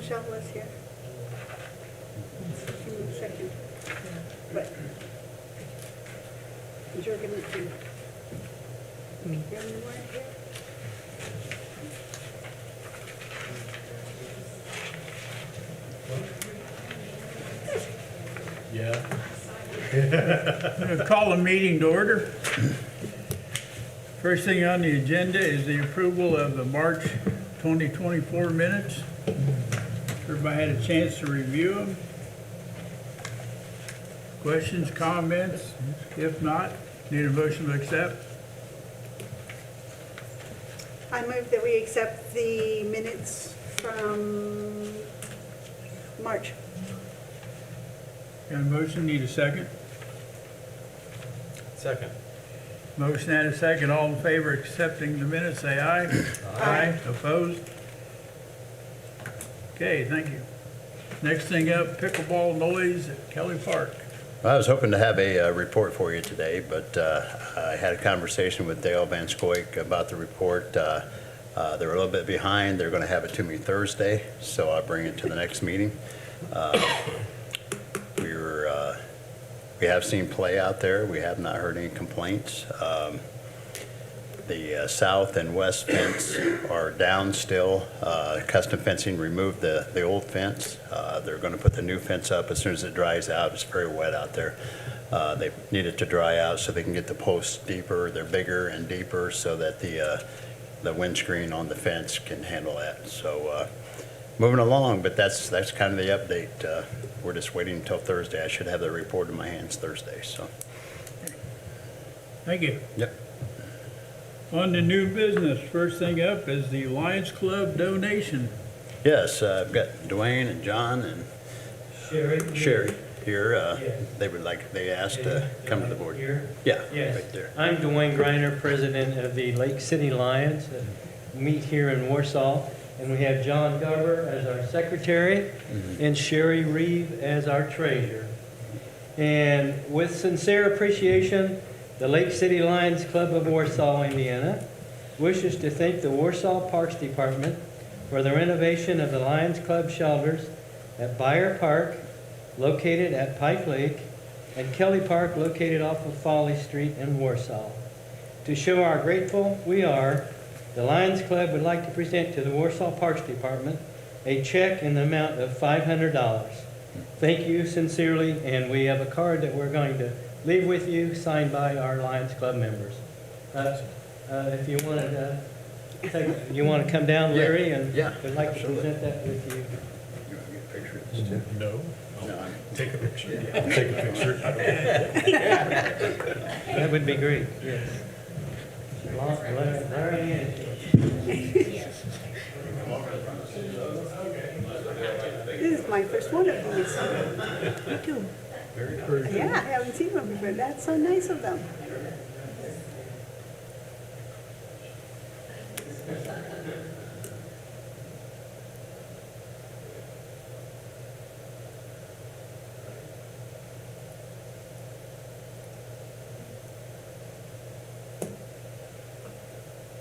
Michelle was here. Second. But you're going to do. Me. You weren't here? Yeah. I'm going to call the meeting to order. First thing on the agenda is the approval of the March 2024 minutes. Everybody had a chance to review them. Questions, comments? If not, need a motion to accept. I move that we accept the minutes from March. Got a motion, need a second? Second. Motion and a second, all in favor of accepting the minutes, say aye. Aye. Opposed? Okay, thank you. Next thing up, pickleball noise at Kelly Park. I was hoping to have a report for you today, but I had a conversation with Dale Van Scoik about the report. They're a little bit behind. They're going to have it to me Thursday, so I'll bring it to the next meeting. We have seen play out there. We have not heard any complaints. The south and west fence are down still. Custom fencing removed the old fence. They're going to put the new fence up as soon as it dries out. It's very wet out there. They need it to dry out so they can get the posts deeper. They're bigger and deeper so that the windscreen on the fence can handle that. So moving along, but that's kind of the update. We're just waiting until Thursday. I should have the report in my hands Thursday. So. Thank you. Yep. On to new business, first thing up is the Lions Club donation. Yes, I've got Dwayne and John and Sherry here. They asked to come to the board. Here? Yeah, Yes. right there. I'm Dwayne Greiner, president of the Lake City Lions, meet here in Warsaw. And we have John Garber as our secretary and Sherry Reeve as our treasurer. And with sincere appreciation, the Lake City Lions Club of Warsaw, Indiana, wishes to thank the Warsaw Parks Department for the renovation of the Lions Club shelters at Byer Park, located at Pike Lake, and Kelly Park, located off of Folly Street in Warsaw. To show how grateful we are, the Lions Club would like to present to the Warsaw Parks Department a check in the amount of $500. Thank you sincerely, and we have a card that we're going to leave with you, signed by our Lions Club members. If you want to come down, Larry, and Yeah, we'd like to absolutely. present that with you. You want to get a picture of this too? No. No, I'm- Take a picture. I'll take a picture. That would be great, yes. Larry and This is my first one of these. Me too. Very pretty. Yeah, I haven't seen one before. That's so nice of them.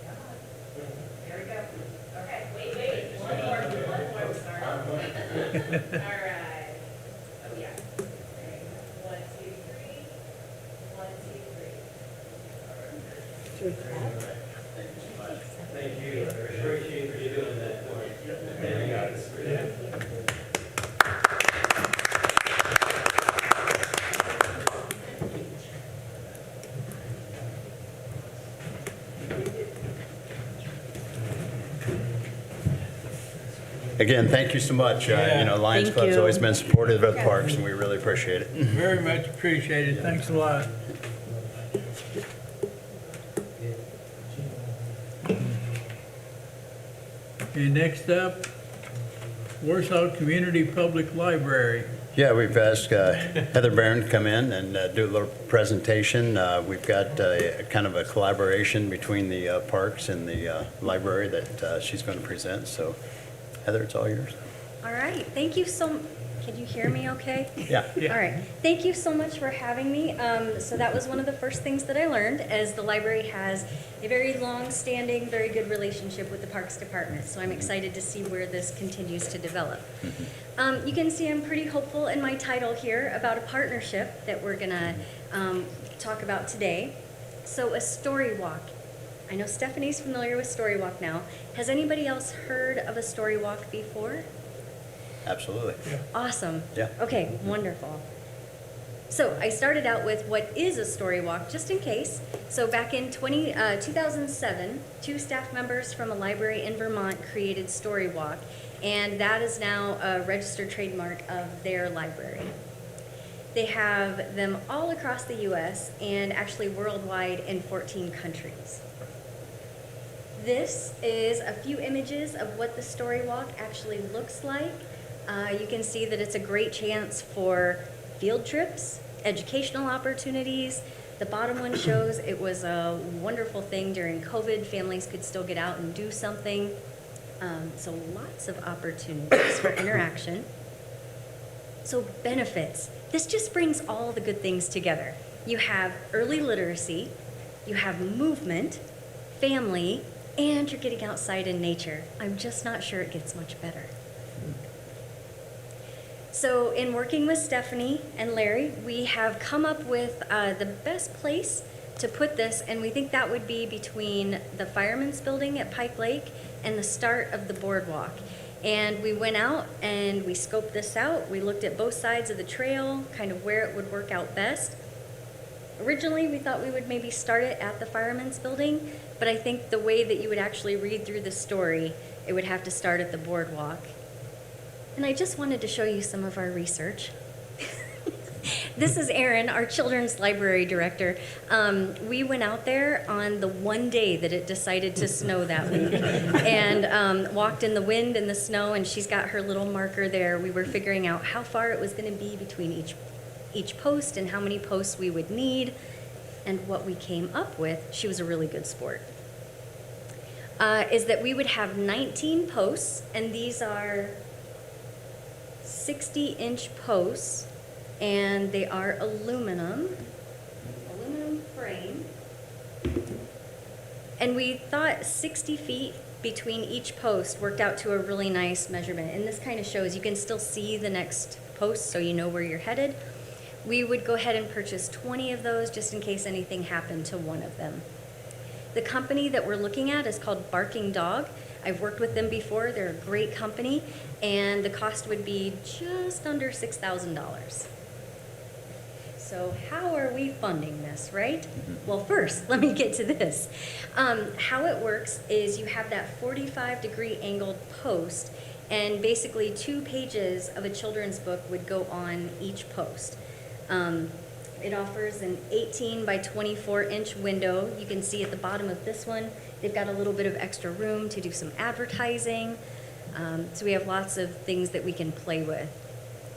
There we go. Okay, wait. One more, sorry. All right. Oh, yeah. There you go. 1, 2, 3. 1, 2, 3. thank you. I appreciate you doing that for us. Again, thank you so much. Lions Thank Club's you. always been supportive of the parks, and we really appreciate it. Very much appreciated, thanks a lot. Okay, next up, Warsaw Community Public Library. Yeah, we've asked Heather Barron to come in and do a little presentation. We've got kind of a collaboration between the parks and the library that she's going to present. So, Heather, it's all yours. All right, thank you so Can you hear me okay? Yeah. Yeah. All right. Thank you so much for having me. So that was one of the first things that I learned, as the library has a very long-standing, very good relationship with the Parks Department. So I'm excited to see where this continues to develop. You can see I'm pretty hopeful in my title here about a partnership that we're gonna talk about today. So a story walk. I know Stephanie's familiar with Story Walk now. Has anybody else heard of a Story Walk before? Absolutely. Awesome. Yeah. Okay, wonderful. So I started out with what is a story walk, just in case. So back in 2007, 2 staff members from a library in Vermont created Story Walk, and that is now a registered trademark of their library. They have them all across the U.S. and actually worldwide in 14 countries. This is a few images of what the Story Walk actually looks like. You can see that it's a great chance for field trips, educational opportunities. The bottom one shows it was a wonderful thing during COVID. Families could still get out and do something. So lots of opportunities for interaction. So benefits. This just brings all the good things together. You have early literacy, you have movement, family, and you're getting outside in nature. I'm just not sure it gets much better. So in working with Stephanie and Larry, we have come up with the best place to put this, and we think that would be between the Fireman's Building at Pike Lake and the start of the boardwalk. And we went out and we scoped this out. We looked at both sides of the trail, kind of where it would work out best. Originally, we thought we would maybe start it at the Fireman's Building, but I think the way that you would actually read through the story, it would have to start at the boardwalk. And I just wanted to show you some of our research. This is Erin, our children's library director. We went out there on the one day that it decided to snow that week and walked in the wind and the snow, and she's got her little marker there. We were figuring out how far it was going to be between each post and how many posts we would need, and what we came up with, she was a really good sport, is that we would have 19 posts, and these are 60-inch posts, and they are aluminum frame. And we thought 60 feet between each post worked out to a really nice measurement. And this kind of shows you can still see the next post, so you know where you're headed. We would go ahead and purchase 20 of those just in case anything happened to one of them. The company that we're looking at is called Barking Dog. I've worked with them before. They're a great company, and the cost would be just under $6,000. So how are we funding this, right? Well, first, let me get to this. How it works is you have that 45-degree angled post, and basically 2 pages of a children's book would go on each post. It offers an 18 by 24 inch window. You can see at the bottom of this one, they've got a little bit of extra room to do some advertising. So we have lots of things that we can play with.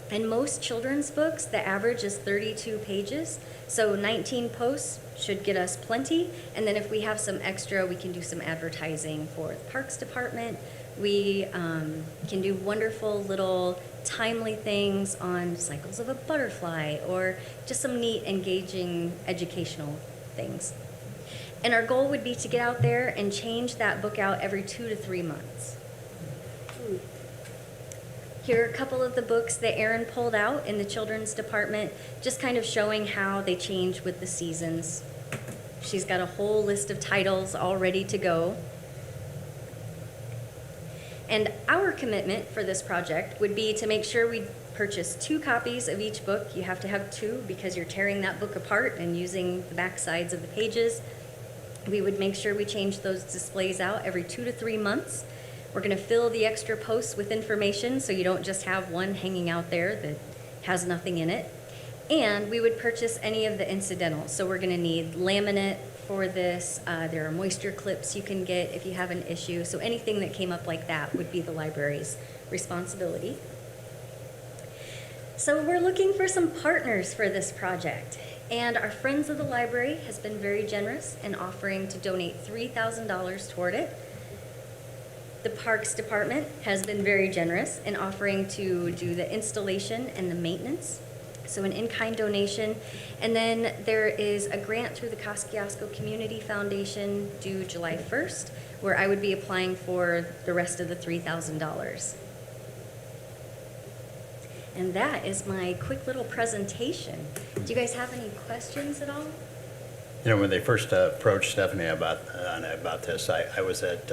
And most children's books, the average is 32 pages. So 19 posts should get us plenty. And then if we have some extra, we can do some advertising for the Parks Department. We can do wonderful little timely things on cycles of a butterfly, or just some neat, engaging, educational things. And our goal would be to get out there and change that book out every 2 to 3 months. Here are a couple of the books that Erin pulled out in the children's department, just kind of showing how they change with the seasons. She's got a whole list of titles all ready to go. And our commitment for this project would be to make sure we purchase 2 copies of each book. You have to have 2 because you're tearing that book apart and using the back sides of the pages. We would make sure we change those displays out every 2 to 3 months. We're going to fill the extra posts with information so you don't just have one hanging out there that has nothing in it. And we would purchase any of the incidentals. So we're going to need laminate for this. There are moisture clips you can get if you have an issue. So anything that came up like that would be the library's responsibility. So we're looking for some partners for this project. And our Friends of the Library has been very generous in offering to donate $3,000 toward it. The Parks Department has been very generous in offering to do the installation and the maintenance, so an in-kind donation. And then there is a grant through the Kosciuszko Community Foundation due July 1st, where I would be applying for the rest of the $3,000. And that is my quick little presentation. Do you guys have any questions at all? You know, when they first approached Stephanie about this, I was at,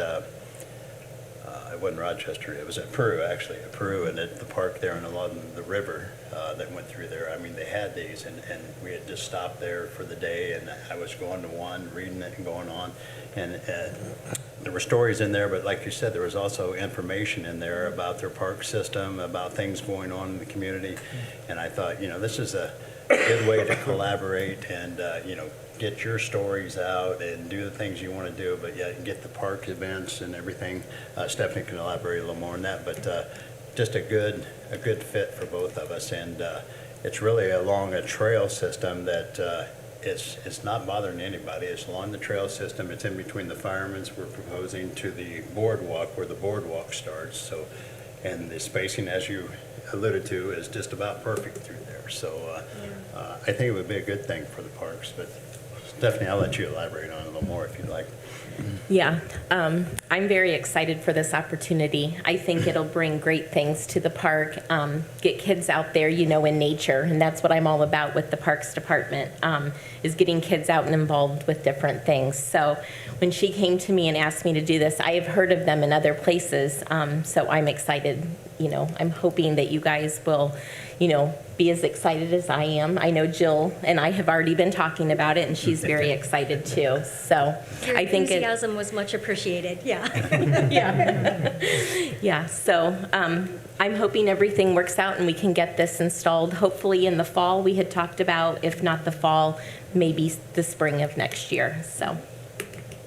it wasn't Rochester, it was at Peru, actually, at Peru, and at the park there and along the river that went through there. I mean, they had these, and we had just stopped there for the day, and I was going to one, reading it and going on. And there were stories in there, but like you said, there was also information in there about their park system, about things going on in the community. And I thought, you know, this is a good way to collaborate and, you know, get your stories out and do the things you want to do, but yet get the park events and everything. Stephanie can elaborate a little more on that, but just a good fit for both of us. And it's really along a trail system that it's not bothering anybody. It's along the trail system. It's in between the firemen's we're proposing to the boardwalk where the boardwalk starts. So, and the spacing, as you alluded to, is just about perfect through there. So I think it would be a good thing for the parks. But Stephanie, I'll let you elaborate on it a little more if you'd like. Yeah, I'm very excited for this opportunity. I think it'll bring great things to the park, get kids out there, you know, in nature, and that's what I'm all about with the Parks Department, is getting kids out and involved with different things. So when she came to me and asked me to do this, I have heard of them in other places, so I'm excited. You know, I'm hoping that you guys will, you know, be as excited as I am. I know Jill and I have already been talking about it, and she's very excited too. So Your I think enthusiasm was much appreciated, yeah. yeah. So I'm hoping everything works out and we can get this installed hopefully in the fall. We had talked about, if not the fall, maybe the spring of next year. So.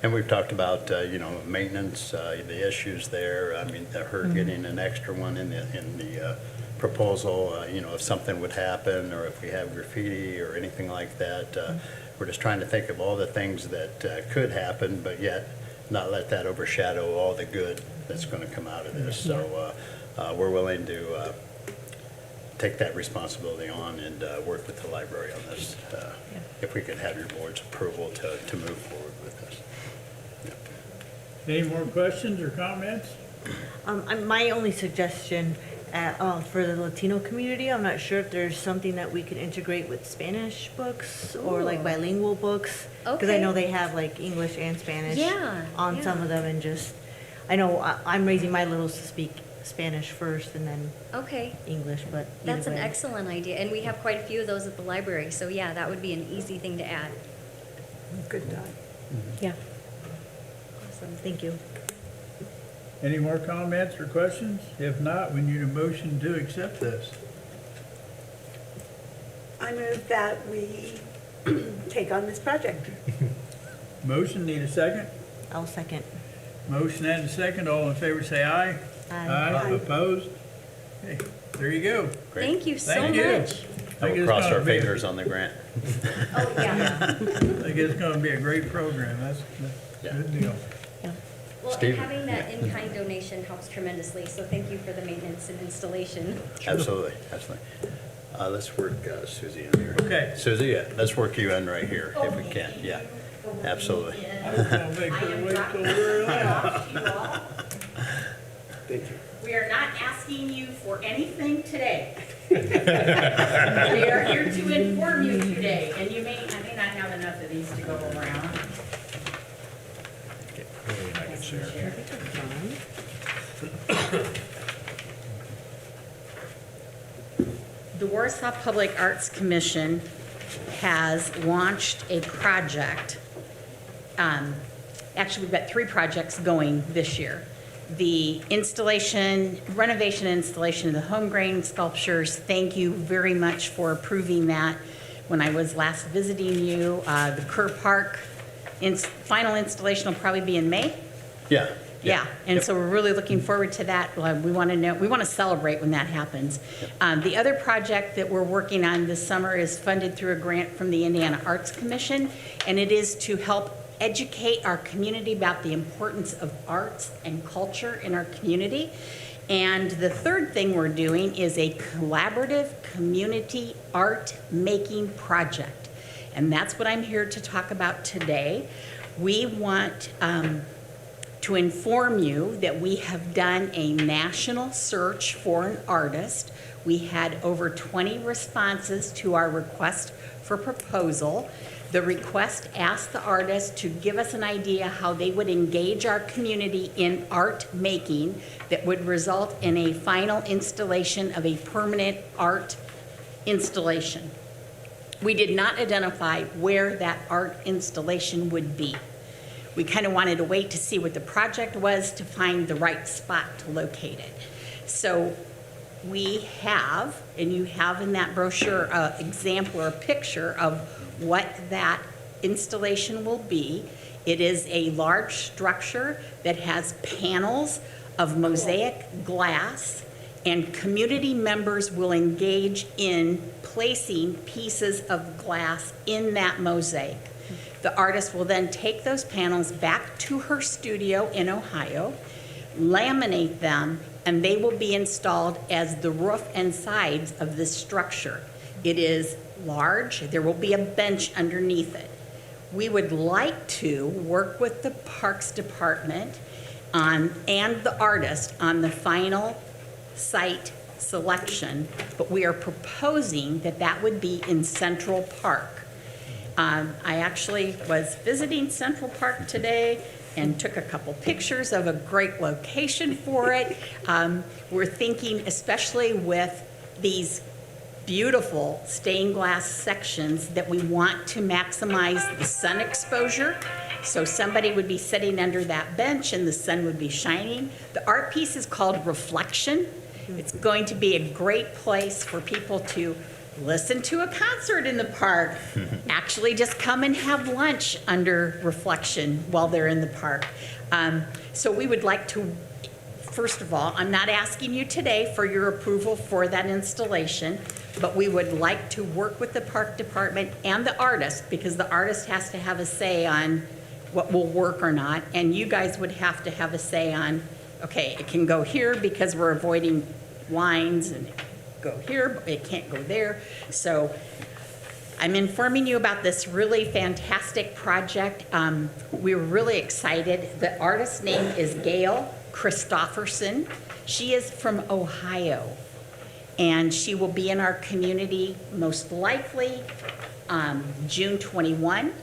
And we've talked about, you know, maintenance, the issues there. I mean, her getting an extra one in the proposal, you know, if something would happen or if we have graffiti or anything like that. We're just trying to think of all the things that could happen, but yet not let that overshadow all the good that's going to come out of this. So we're willing to take that responsibility on and work with the library on this. If we could have your board's approval to move forward with this. Any more questions or comments? My only suggestion for the Latino community, I'm not sure if there's something that we could integrate with Spanish books or like bilingual books. Because I Okay. know they have like English and Spanish on some Yeah. of them, and just, I know I'm raising my littles to speak Spanish first and then Okay, English, but either that's an way. excellent idea, and we have quite a few of those at the library, so yeah, that would be an easy thing to add. Good thought. Yeah. Awesome, thank you. Any more comments or questions? If not, we need a motion to accept this. I move that we take on this project. Motion, need a second? I'll second. Motion and a second. All in favor, say aye. Aye. Aye. Opposed? Okay, there you go. Great. Thank you so Thank you. much. I think We'll it's cross gonna our be a- fingers on the grant. Oh, yeah. I think it's gonna be a great program. That's Yeah. a good deal. Well, and Stephen. having that in-kind donation helps tremendously, so thank you for the maintenance and installation. Absolutely, absolutely. Let's work Susie in here. Okay. Susie, yeah, let's work you in right here if we can. Yeah, absolutely. I'll make her wait till we're out. We are not asking you for anything today. We are here to inform you today, and I may not have enough of these to go around. The Warsaw Public Arts Commission has launched a project. Actually, we've got 3 projects going this year. The renovation and installation of the home grain sculptures. Thank you very much for approving that when I was last visiting you. The Kerr Park final installation will probably be in May. Yeah. Yeah, and Yep. so we're really looking forward to that. We want to celebrate when that happens. The other project that we're working on this summer is funded through a grant from the Indiana Arts Commission, and it is to help educate our community about the importance of arts and culture in our community. And the third thing we're doing is a collaborative community art making project. And that's what I'm here to talk about today. We want to inform you that we have done a national search for an artist. We had over 20 responses to our request for proposal. The request asked the artist to give us an idea how they would engage our community in art making that would result in a final installation of a permanent art installation. We did not identify where that art installation would be. We kind of wanted to wait to see what the project was to find the right spot to locate it. So we have, and you have in that brochure, an example or a picture of what that installation will be. It is a large structure that has panels of mosaic glass, and community members will engage in placing pieces of glass in that mosaic. The artist will then take those panels back to her studio in Ohio, laminate them, and they will be installed as the roof and sides of this structure. It is large. There will be a bench underneath it. We would like to work with the Parks Department and the artist on the final site selection, but we are proposing that that would be in Central Park. I actually was visiting Central Park today and took a couple pictures of a great location for it. We're thinking, especially with these beautiful stained glass sections, that we want to maximize the sun exposure. So somebody would be sitting under that bench and the sun would be shining. The art piece is called Reflection. It's going to be a great place for people to listen to a concert in the park, actually just come and have lunch under Reflection while they're in the park. So we would like to, first of all, I'm not asking you today for your approval for that installation, but we would like to work with the Park Department and the artist, because the artist has to have a say on what will work or not, and you guys would have to have a say on, okay, it can go here because we're avoiding lines, and go here, but it can't go there. So I'm informing you about this really fantastic project. We're really excited. The artist's name is Gail Christofferson. She is from Ohio, and she will be in our community most likely June 21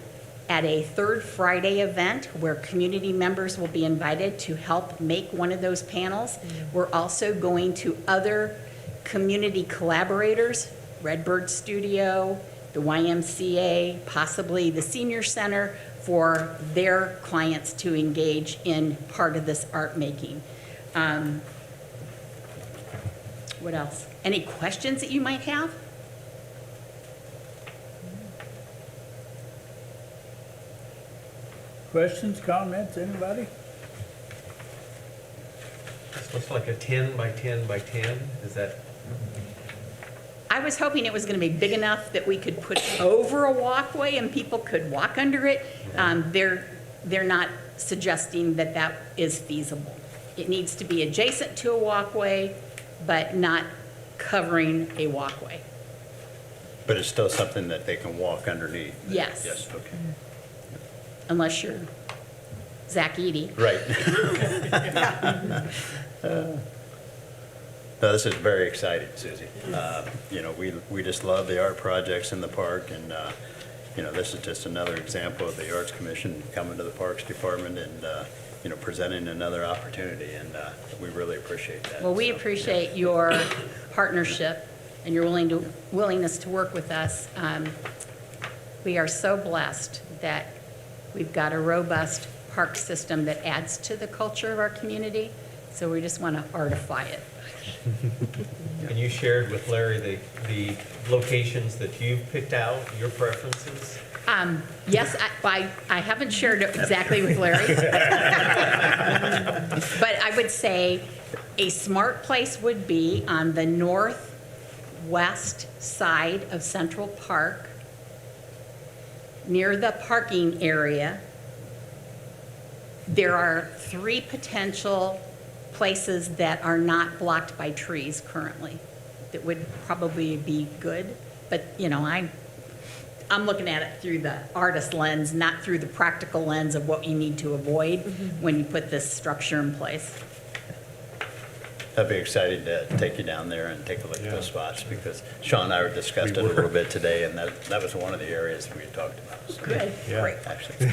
at a third Friday event where community members will be invited to help make one of those panels. We're also going to other community collaborators, Redbird Studio, the YMCA, possibly the Senior Center, for their clients to engage in part of this art making. What else? Any questions that you might have? Questions, comments, anybody? This looks like a 10 by 10 by 10. Is that? I was hoping it was going to be big enough that we could put over a walkway and people could walk under it. They're not suggesting that that is feasible. It needs to be adjacent to a walkway, but not covering a walkway. But it's still something that they can walk underneath? Yes. Yes, okay. Unless you're Zach Eady. Right. No, this is very exciting, Susie. You know, we just love the art projects in the park, and you know, this is just another example of the Arts Commission coming to the Parks Department and you know, presenting another opportunity, and we really appreciate that. Well, we So, appreciate your partnership and your willingness to work with us. We are so blessed that we've got a robust park system that adds to the culture of our community, so we just want to artify it. And you shared with Larry the locations that you've picked out, your preferences? Yes, I haven't shared it exactly with Larry. But I would say a smart place would be on the northwest side of Central Park, near the parking area, There are 3 potential places that are not blocked by trees currently that would probably be good. But, you know, I'm looking at it through the artist lens, not through the practical lens of what you need to avoid when you put this structure in place. I'd be excited to take you down there and take a look at those spots, because Sean and I were discussing it a little bit today, and that was one of the areas we had talked about. So, Good, Yeah. great. actually,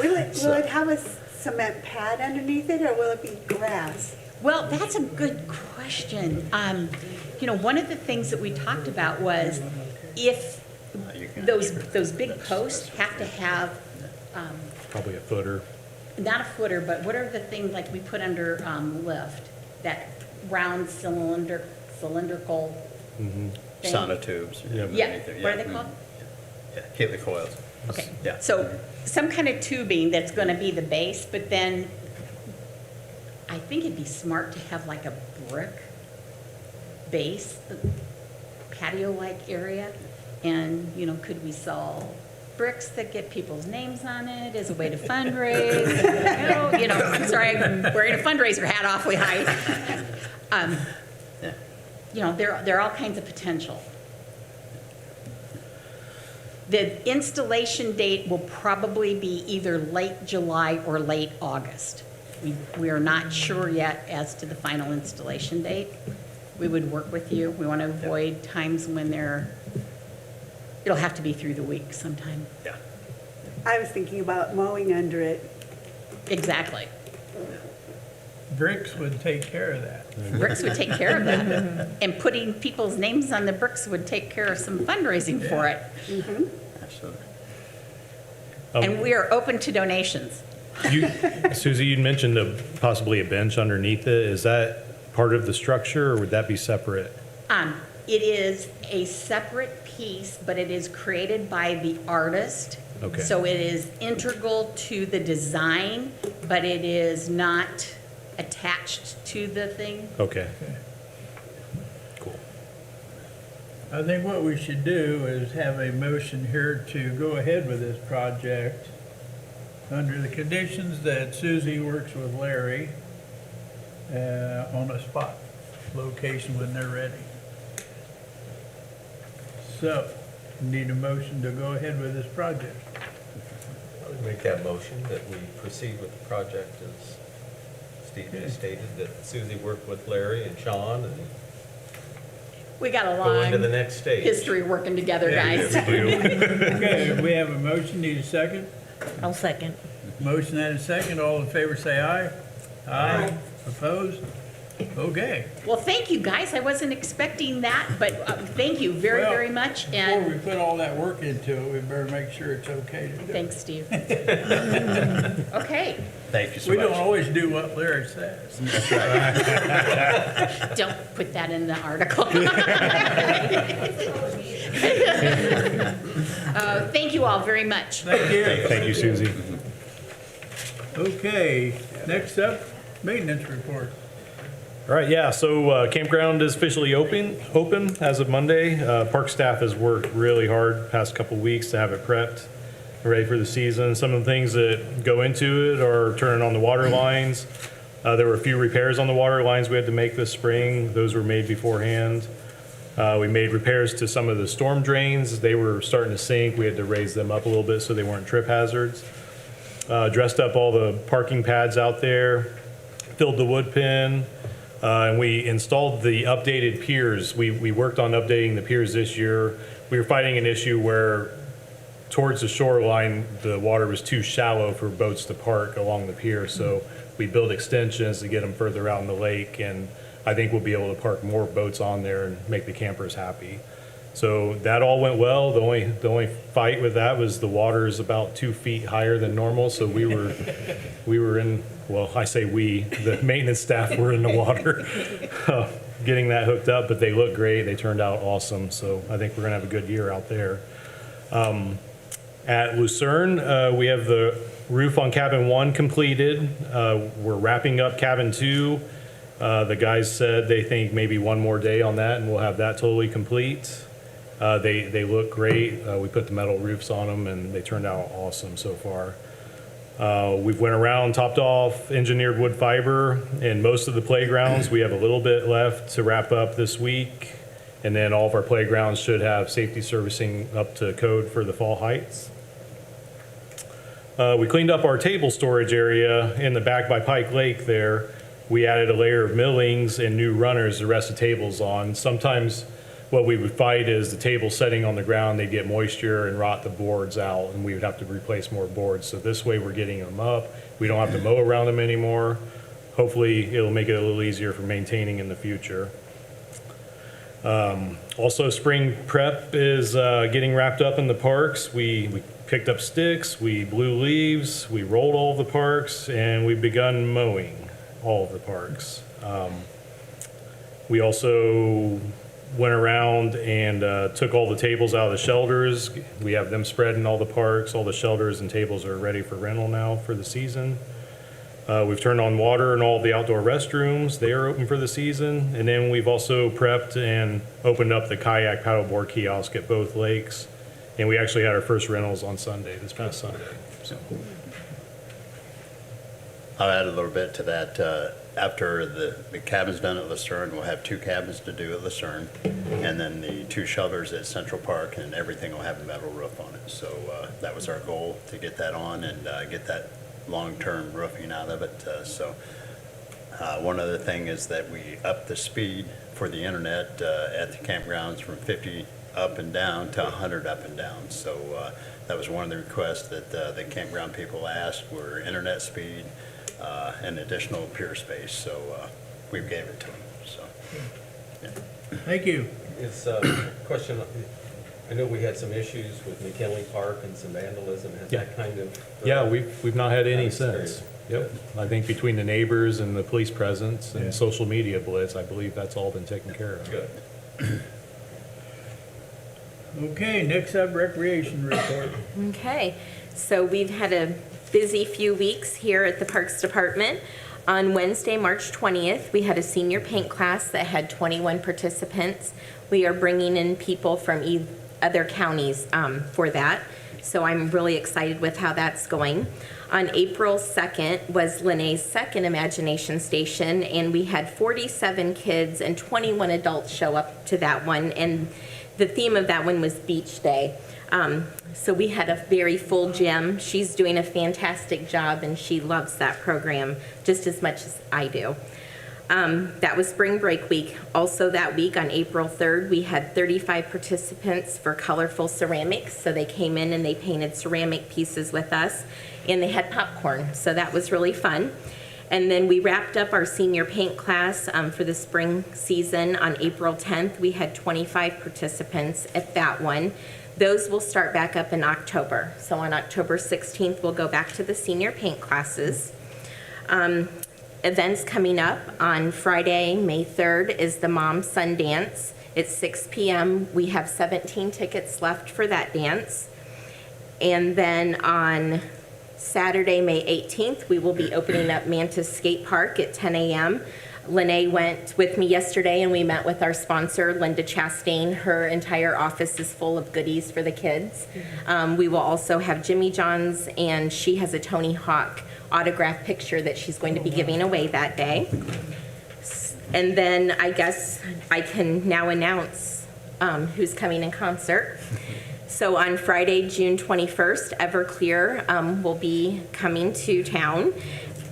Will it have a cement pad underneath it, or will it be grass? Well, that's a good question. You know, one of the things that we talked about was if you can- those big posts have to have, Probably a footer. not a footer, but what are the things like we put under lift? That round cylindrical thing? sonotubes. Yeah, underneath there, what are they called? Yeah, Haley coils. Okay. Yeah. So some kind of tubing that's going to be the base, but then I think it'd be smart to have like a brick base, patio-like area. And, you know, could we sell bricks that get people's names on it as a way to fundraise? You know, I'm sorry, I'm wearing a fundraiser hat awfully high. Yeah. You know, there are all kinds of potential. The installation date will probably be either late July or late August. We are not sure yet as to the final installation date. We would work with you. We want to avoid times when it'll have to be through the week sometime. Yeah. I was thinking about mowing under it. Exactly. Bricks would take care of that. Bricks would take care of that. And putting people's names on the bricks would take care of some fundraising for it. Absolutely. And we are open to donations. Susie, you mentioned possibly a bench underneath it. Is that part of the structure, or would that be separate? It is a separate piece, but it is created by the artist. Okay. So it is integral to the design, but it is not attached to the thing. Okay. Cool. I think what we should do is have a motion here to go ahead with this project under the conditions that Susie works with Larry on a spot location when they're ready. So, need a motion to go ahead with this project. I would make that motion that we proceed with the project as Steve has stated, that Susie worked with Larry and Sean and We got a go into the long next stage. history working together, guys. Okay, we have a motion, need a second? I'll second. Motion and a second, all in favor say aye. Aye. Opposed? Okay. Well, thank you, guys. I wasn't expecting that, but thank you very, Well, very much. Before And we put all that work into it, we better make sure it's okay to do. thanks, Steve. Okay, Thank you so We much. don't always do what Larry says. don't put that in the article. Thank you all very much. Thank you. Thank you, Susie. Okay, next up, maintenance report. All right, yeah, so campground is officially open as of Monday. Park staff has worked really hard past couple weeks to have it prepped, ready for the season. Some of the things that go into it are turning on the water lines. There were a few repairs on the water lines we had to make this spring. Those were made beforehand. We made repairs to some of the storm drains. They were starting to sink. We had to raise them up a little bit so they weren't trip hazards. Dressed up all the parking pads out there, filled the wood pin, and we installed the updated piers. We worked on updating the piers this year. We were fighting an issue where towards the shoreline, the water was too shallow for boats to park along the pier. So we built extensions to get them further out in the lake, and I think we'll be able to park more boats on there and make the campers happy. So that all went well. The only fight with that was the water is about 2 feet higher than normal. So we were in, well, I say we, the maintenance staff were in the water getting that hooked up, but they look great. They turned out awesome. So I think we're gonna have a good year out there. At Lucerne, we have the roof on cabin 1 completed. We're wrapping up cabin 2. The guys said they think maybe one more day on that and we'll have that totally complete. They look great. We put the metal roofs on them and they turned out awesome so far. We've went around, topped off engineered wood fiber in most of the playgrounds. We have a little bit left to wrap up this week. And then all of our playgrounds should have safety servicing up to code for the fall heights. We cleaned up our table storage area in the back by Pike Lake there. We added a layer of millings and new runners to rest the tables on. Sometimes what we would fight is the table setting on the ground, they'd get moisture and rot the boards out, and we would have to replace more boards. So this way we're getting them up. We don't have to mow around them anymore. Hopefully it'll make it a little easier for maintaining in the future. Also, spring prep is getting wrapped up in the parks. We picked up sticks, we blew leaves, we rolled all of the parks, and we've begun mowing all of the parks. We also went around and took all the tables out of the shelters. We have them spread in all the parks. All the shelters and tables are ready for rental now for the season. We've turned on water in all the outdoor restrooms. They are open for the season. And then we've also prepped and opened up the kayak paddleboard kiosk at both lakes. And we actually had our first rentals on Sunday, this past Sunday. So. I'll add a little bit to that. After the cabin's done at Lucerne, we'll have 2 cabins to do at Lucerne, and then the 2 shelters at Central Park, and everything will have a metal roof on it. So that was our goal, to get that on and get that long-term roofing out of it. One other thing is that we upped the speed for the internet at the campgrounds from 50 up and down to 100 up and down. So that was one of the requests that the campground people asked, were internet speed and additional pier space. So we gave it to them. So, yeah. Thank you. Is, question, I know we had some issues with McKinley Park and some vandalism. Has that kind of? Yeah, we've not had any experience? since. Yep. I think between the neighbors and the police presence and Yeah. social media blitz, I believe that's all been taken care of. Good. Okay, next up, recreation report. Okay, so we've had a busy few weeks here at the Parks Department. On Wednesday, March 20th, we had a senior paint class that had 21 participants. We are bringing in people from other counties for that, so I'm really excited with how that's going. On April 2nd was Lene's second Imagination Station, and we had 47 kids and 21 adults show up to that one, and the theme of that one was Beach Day. So we had a very full gym. She's doing a fantastic job, and she loves that program just as much as I do. That was spring break week. Also that week on April 3rd, we had 35 participants for colorful ceramics. So they came in and they painted ceramic pieces with us, and they had popcorn. So that was really fun. And then we wrapped up our senior paint class for the spring season on April 10th. We had 25 participants at that one. Those will start back up in October. So on October 16th, we'll go back to the senior paint classes. Events coming up on Friday, May 3rd is the Mom Sun Dance. It's 6 p.m. We have 17 tickets left for that dance. And then on Saturday, May 18th, we will be opening up Mantis Skate Park at 10 a.m. Lene went with me yesterday and we met with our sponsor, Linda Chastain. Her entire office is full of goodies for the kids. We will also have Jimmy John's, and she has a Tony Hawk autograph picture that she's going to be giving away that day. And then I guess I can now announce who's coming in concert. So on Friday, June 21st, Everclear will be coming to town,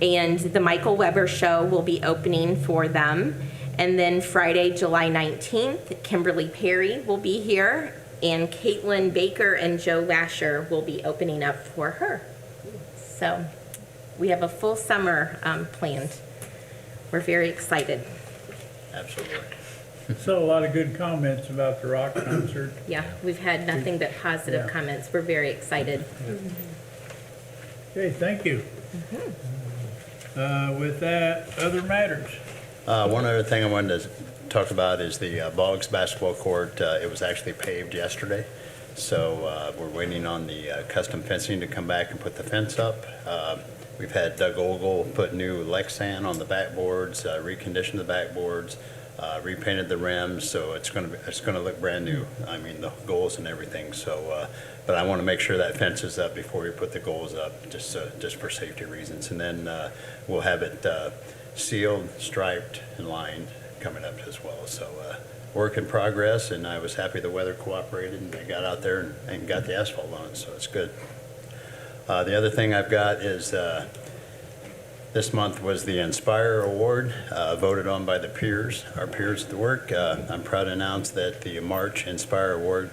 and the Michael Weber Show will be opening for them. And then Friday, July 19th, Kimberly Perry will be here, and Caitlin Baker and Joe Lasher will be opening up for her. So we have a full summer planned. We're very excited. Absolutely. Saw a lot of good comments about the rock concert. Yeah, we've had nothing but positive Yeah. comments. We're very excited. Okay, thank you. With that, other matters. One other thing I wanted to talk about is the Boggs basketball court. It was actually paved yesterday, so we're waiting on the custom fencing to come back and put the fence up. We've had Doug Ogle put new Lexan on the backboards, recondition the backboards. repainted the rims, so it's going to look brand new. I mean, the goals and everything, so, but I want to make sure that fence is up before we put the goals up, just for safety reasons. And then we'll have it sealed, striped, and lined coming up as well. So work in progress, and I was happy the weather cooperated, and they got out there and got the asphalt on it, so it's good. The other thing I've got is this month was the Inspire Award, voted on by the peers, our peers at the work. I'm proud to announce that the March Inspire Award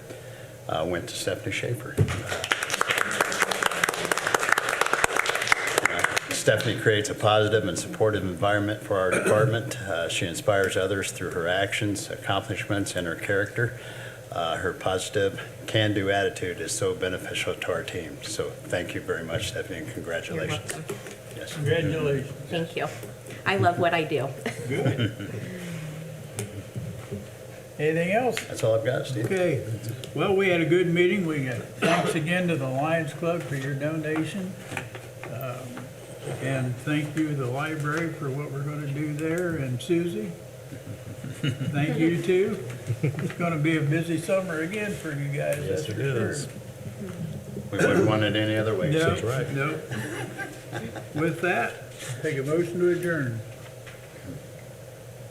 went to Stephanie Schaefer. Stephanie creates a positive and supportive environment for our department. She inspires others through her actions, accomplishments, and her character. Her positive, can-do attitude is so beneficial to our team. So thank you very much, Stephanie, and congratulations. welcome. Yes. Congratulations. Thank you. I love what I do. Good. Anything else? That's all I've got, Steve. Okay, well, we had a good meeting. We got, thanks again to the Lions Club for your donation. And thank you to the library for what we're gonna do there, and Susie. Thank you too. It's gonna be a busy summer again for you guys, that's for it sure. is. We wouldn't want it any other way. No, Steve. no. With that, take a motion to adjourn.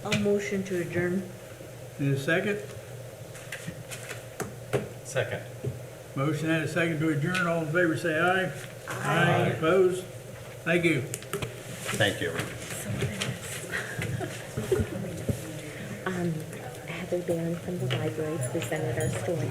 I'll motion to adjourn. Need a second? Second. Motion and a second to adjourn. All in favor, say aye. Aye. Opposed? Thank you. Thank you. Heather Barron from the library presented our story.